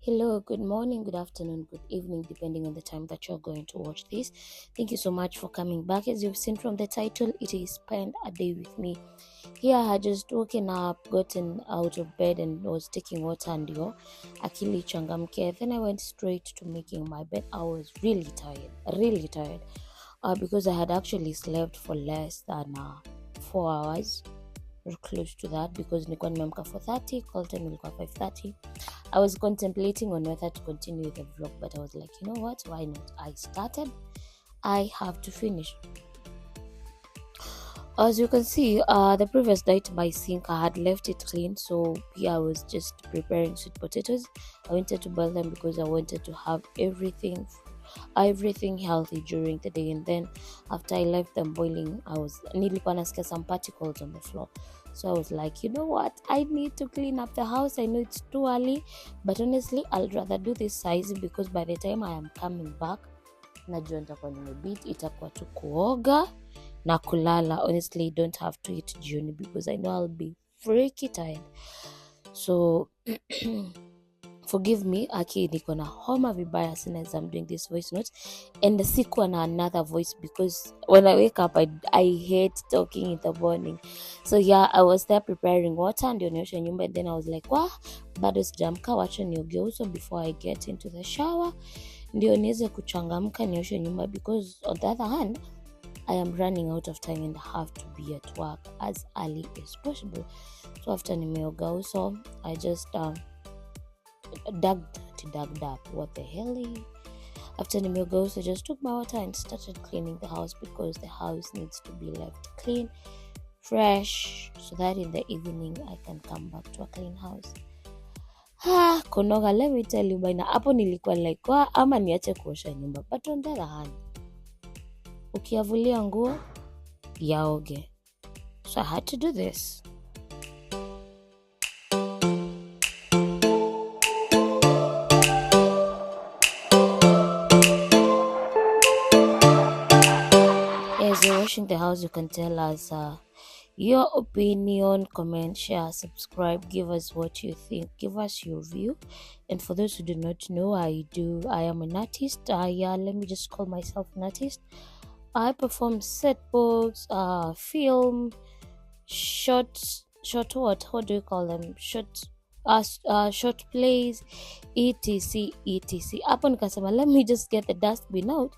Hello, good morning, good afternoon, good evening, depending on the time that you're going to watch this. Thank you so much for coming back. As you've seen from the title, it is Spend a Day with Me. Here I had just woken up, gotten out of bed and was taking water and akili changamke. Then I went straight to making my bed. I was really tired because I had actually slept for less than 4 hours or close to that because nilikuwa nimeamka 4:30, call time ilikuwa 5:30. I was contemplating on whether to continue the vlog, but I was like, you know what, why not? I started, I have to finish. As you can see, the previous night my sink, I had left it clean, so here I was just preparing sweet potatoes. I wanted to boil them because I wanted to have everything healthy during the day. And then after I left them boiling, nilikuwa nasikia some particles on the floor. So I was like, you know what, I need to clean up the house. I know it's too early, but honestly I'll rather do this size because by the time I am coming back, najua nitakuwa nimebit, itakuwa tu kuoga na kulala. Honestly, don't have to eat jioni because I know I'll be freaky tired. So forgive me, aki niko na homa vibaya since I'm doing this voice note, and sikuwa na another voice because when I wake up I hate talking in the morning. So yeah, I was there preparing water ndio nioshe nyumba, and then I was like, bado sijamka, wacha nioge uso before I get into the shower ndio niweze kuchangamka nioshe nyumba, because on the other hand I am running out of time and I have to be at work as early as possible. So after nimeoga uso, I just dug up. What the hell? After nimeoga uso, I just took my water and started cleaning the house because the house needs to be left clean, fresh, so that in the evening I can come back to a clean house. Konoga, let me tell you, by na hapo nilikuwa like ama niache kuosha nyumba, but on the other hand, ukiavulia nguo yaoge. So I had to do this. As you're washing the house, you can tell us your opinion, comment, share, subscribe, give us what you think, give us your view. And for those who do not know, I am an artist. Let me just call myself an artist. I perform set books, film, short what? How do you call them? Short plays, etc. Hapo nikasema let me just get the dustbin out,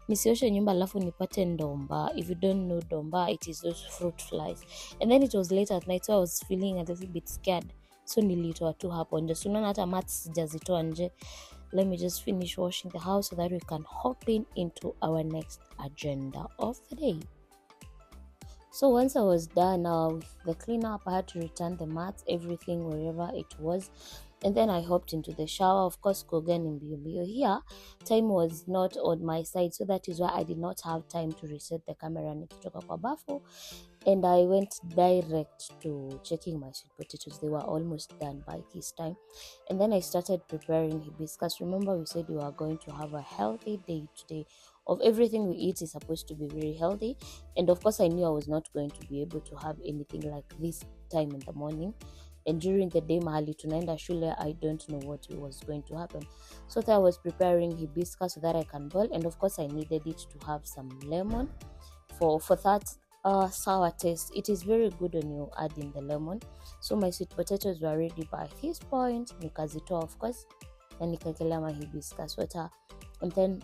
nisioshe nyumba alafu nipate ndomba. If you don't know ndomba, it is those fruit flies. And then it was late at night, so I was feeling a little bit scared, so nilitoa tu hapo nje. So unaona hata mats sijazitoa nje. Let me just finish washing the house so that we can hop into our next agenda of the day. So once I was done with the cleanup, I had to return the mats, everything wherever it was. And then I hopped into the shower. Of course, Kogan in Bio here, time was not on my side. So that is why I did not have time to reset the camera nikitoka kwa bafu. And I went direct to checking my sweet potatoes. They were almost done by this time. And then I started preparing hibiscus. Remember, we said we were going to have a healthy day today. Of everything we eat is supposed to be very healthy. And of course, I knew I was not going to be able to have anything like this time in the morning. And during the day, mahali tunaenda shule, I don't know what was going to happen. So I was preparing hibiscus so that I can boil. And of course, I needed it to have some lemon for that sour taste. It is very good when you add in the lemon. So my sweet potatoes were ready by this point. Nikazitoa, of course, and nikakelea my hibiscus water. And then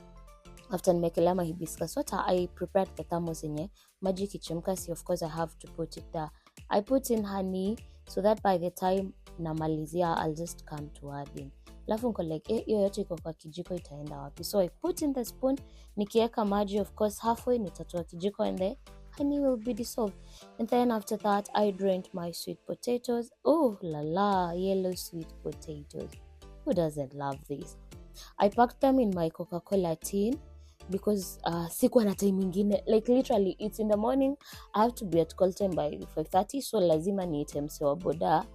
after nimekelea my hibiscus water, I prepared the thermos yenye maji kichemka. So of course I have to put it there. I put in honey so that by the time namalizia I'll just come to adding. Alafu niko like hiyo yote iko kwa kijiko itaenda wapi? So I put in the spoon, nikiweka maji, of course halfway nitatoa kijiko and the honey will be dissolved. And then after that I drained my sweet potatoes. Oh la la, yellow sweet potatoes. Who doesn't love this? I packed them in my Coca-Cola tin because sikuwa na time ingine, like literally it's in the morning. I have to be at call time by 5:30, so lazima niite mse wa boda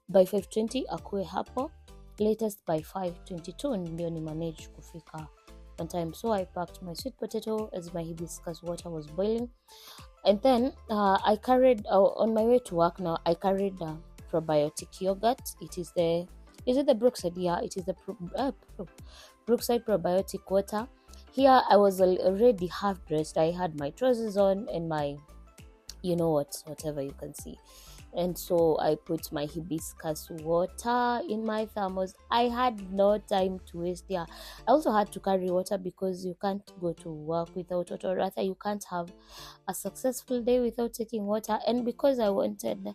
by 5:20 akuwe hapo, latest by 5:22 ndio ni manage kufika on time. So I packed my sweet potato as my hibiscus water was boiling. And then I carried on my way to work now, I carried probiotic yogurt. It is the Is it the Brookside? Yeah, it is the Brookside probiotic water. Here I was already half dressed. I had my trousers on and my, you know what, whatever you can see. And so I put my hibiscus water in my thermos. I had no time to waste. Yeah, I also had to carry water because you can't go to work without water, or rather you can't have a successful day without taking water. And because I wanted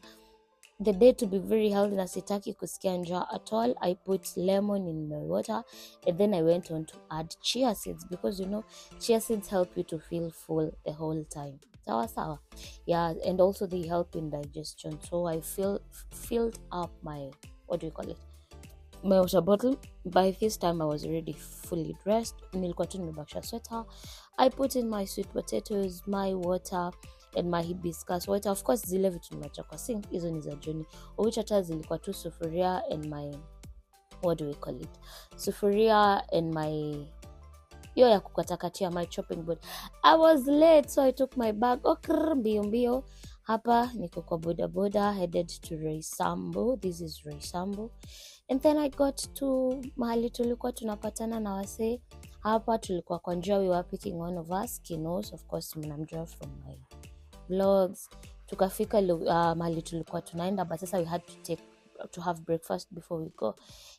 the day to be very healthy na sitaki kusikia njaa at all, I put lemon in my water, and then I went on to add chia seeds because chia seeds help you to feel full the whole time. Sawa. Yeah, and also they help in digestion. So I filled up my, what do you call it, my water bottle. By this time I was already fully dressed. Nilikuwa tu nimebakisha sweater. I put in my sweet potatoes, my water and my hibiscus water. Of course zile vitu nimeacha kwa sink hizo ni za jioni, which hata zilikuwa tu sufuria and my, what do we call it, sufuria and my hiyo ya kukatakatia, my chopping board. I was late, so I took my bag mbio. Hapa niko kwa boda headed to Roysambu. This is Roysambu. And then I got to mahali tulikuwa tunapatana na wasee. Hapa tulikuwa kwa njia, we were picking one of us, Kinos, of course mnamjua from my vlogs. Tukafika mahali tulikuwa tunaenda, but sasa we had to have breakfast before we go.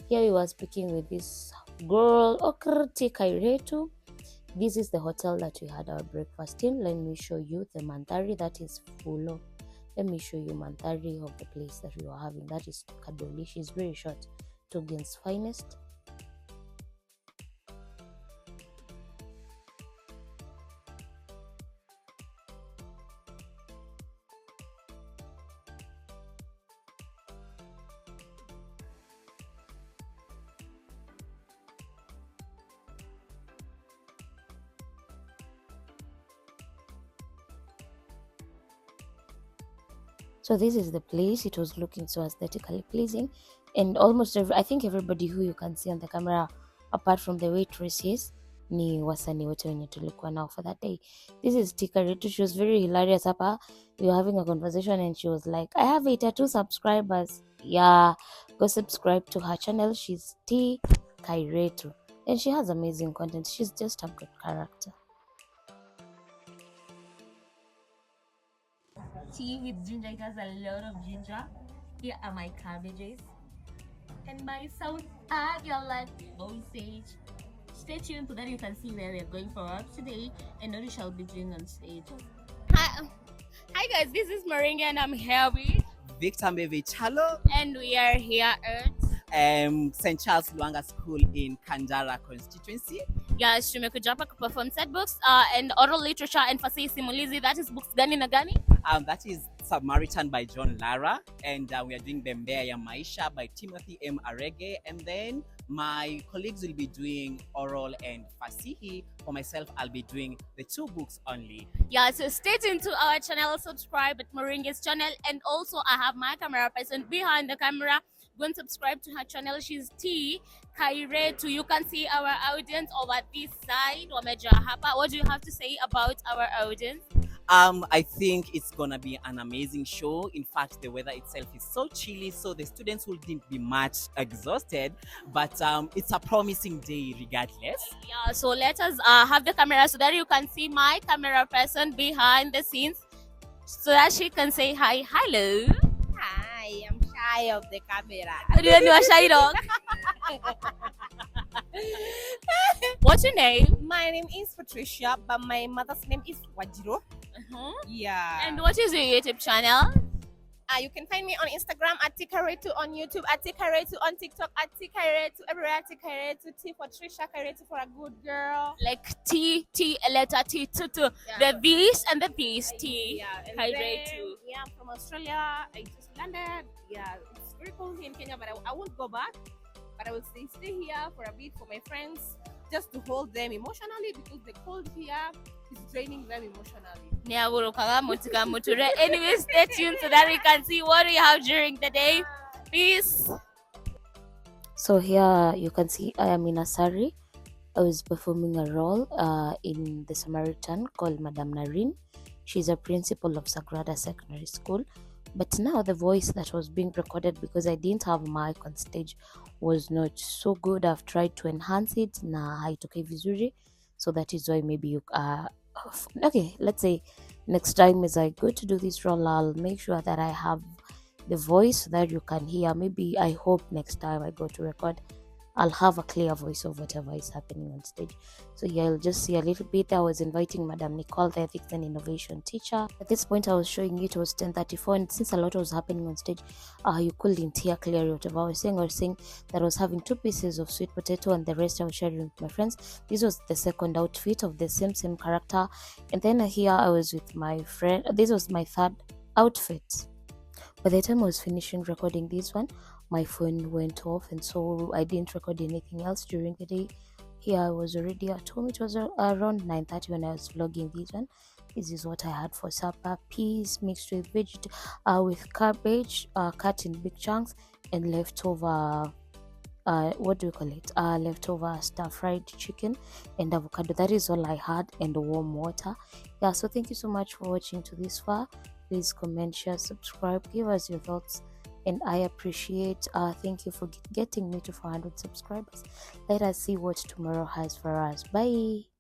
Here we were speaking with this girl, Kairetu. This is the hotel that we had our breakfast in. Let me show you the mandhari. That is Fulo. Let me show you mandhari of the place that we were having. That is Kadoli. She's very short. Togen's finest. So this is the place. It was looking so aesthetically pleasing, and almost I think everybody who you can see on the camera, apart from the waitresses, ni wasanii wote wenye tulikuwa nao for that day. This is Tika Ritu. She was very hilarious. Hapa we were having a conversation and she was like, I have 82 subscribers. Yeah, go subscribe to her channel. She's T Kairetu and she has amazing content. She's just a good character. Tea with ginger. It has a lot of ginger. Here are my cabbages and my south like sausage. Stay tuned so that you can see where we are going for work today and what we shall be doing on stage. Hi guys, this is Moringa and I'm here with Victor Mbeve Chalo, and we are here at St. Charles Luanga School in Kandara constituency. Yes, tumekuja hapa kuperform set books and oral literature and fasihi simulizi. That is books gani na gani? That is Samaritan by John Lara, and we are doing Bembea ya Maisha by Timothy M. Arege, and then my colleagues will be doing oral and fasihi. For myself, I'll be doing the 2 books only. Yeah, so stay tuned to our channel, subscribe at Moringa's channel, and also I have my camera person behind the camera. Go and subscribe to her channel. She's T Kairetu. You can see our audience over this side. What do you have to say about our audience? I think it's gonna be an amazing show. In fact, the weather itself is so chilly, so the students wouldn't be much exhausted, but it's a promising day regardless. Yeah, so let us have the camera so that you can see my camera person behind the scenes so that she can say hi. Hello. Hi, I'm shy of the camera. You are shy dog. What's your name? My name is Patricia, but my mother's name is Wajiro. Yeah. And what is your YouTube channel? You can find me on Instagram at Tikaretu, on YouTube at Tikaretu, on TikTok at Tikaretu, everywhere at Tikaretu. T for Trisha, Karetu for a good girl. Like T, letter T, yeah. The V's and the P's, T. Yeah, Karetu. Yeah, I'm from Australia. I just landed. Yeah, it's very cold here in Kenya, but I won't go back. But I will stay here for a bit for my friends, just to hold them emotionally, because the cold here is draining them emotionally. Anyway, stay tuned so that we can see what we have during the day. Peace. So here you can see I am in a sari. I was performing a role in the Samaritan called Madame Narine. She's a principal of Sagrada Secondary School. But now the voice that was being recorded, because I didn't have mic on stage, was not so good. I've tried to enhance it na haitokei vizuri, so that is why maybe you okay, let's say next time as I go to do this role, I'll make sure that I have the voice so that you can hear. Maybe I hope next time I go to record, I'll have a clear voice of whatever is happening on stage. So yeah, you'll just see a little bit. I was inviting Madam Nicole, the ethics and innovation teacher. At this point, I was showing you it was 10:34, and since a lot was happening on stage, you couldn't hear clearly whatever I was saying. I was saying that I was having 2 pieces of sweet potato, and the rest I was sharing with my friends. This was the second outfit of the same character, and then here I was with my friend. This was my third outfit. By the time I was finishing recording this one, my phone went off, and so I didn't record anything else during the day. Here I was already at home. It was around 9:30 when I was vlogging this one. This is what I had for supper: peas mixed with with cabbage, cut in big chunks, and leftover. What do you call it? Leftover stir-fried chicken and avocado. That is all I had, and warm water. Yeah. So thank you so much for watching to this far. Please comment, share, subscribe, give us your thoughts, and I appreciate. Thank you for getting me to 400 subscribers. Let us see what tomorrow has for us. Bye.